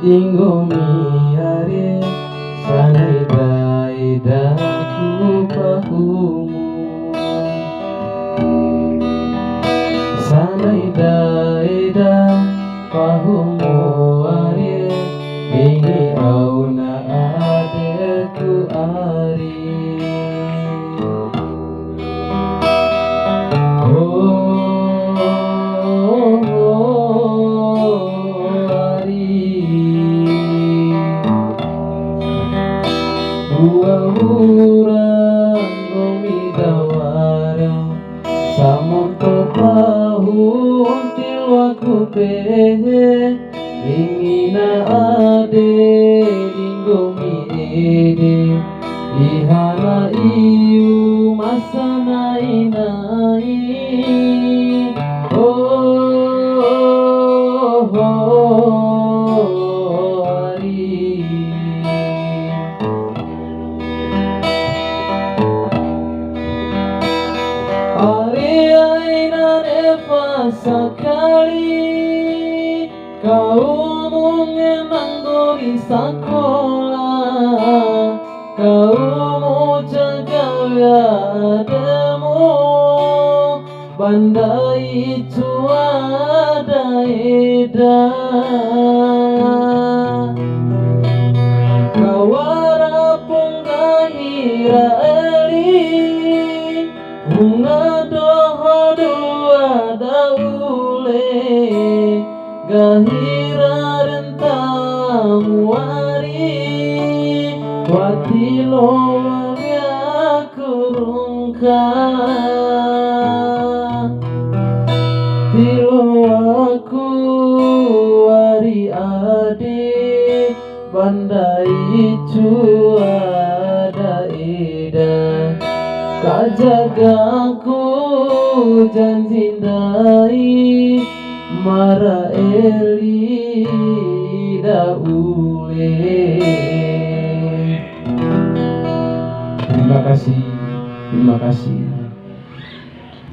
dinggo miare sanai daida ku pahumu sanai daida pahumu are bingi auna adeku ari Urang gomidawara samonto pahun tilwaku pehe ingina ade dinggo miede ihana iu masana inai Sekali kau mengenang di sekolah, kau mau jaga ademu, banda itu ada edah. Kau harapun gahira eli, bunga doa daule gahira rentamu wari watilo walia kurungka tilo aku wari ade banda itu ada ida kajagaku janji dai mara eli daule. Terima kasih.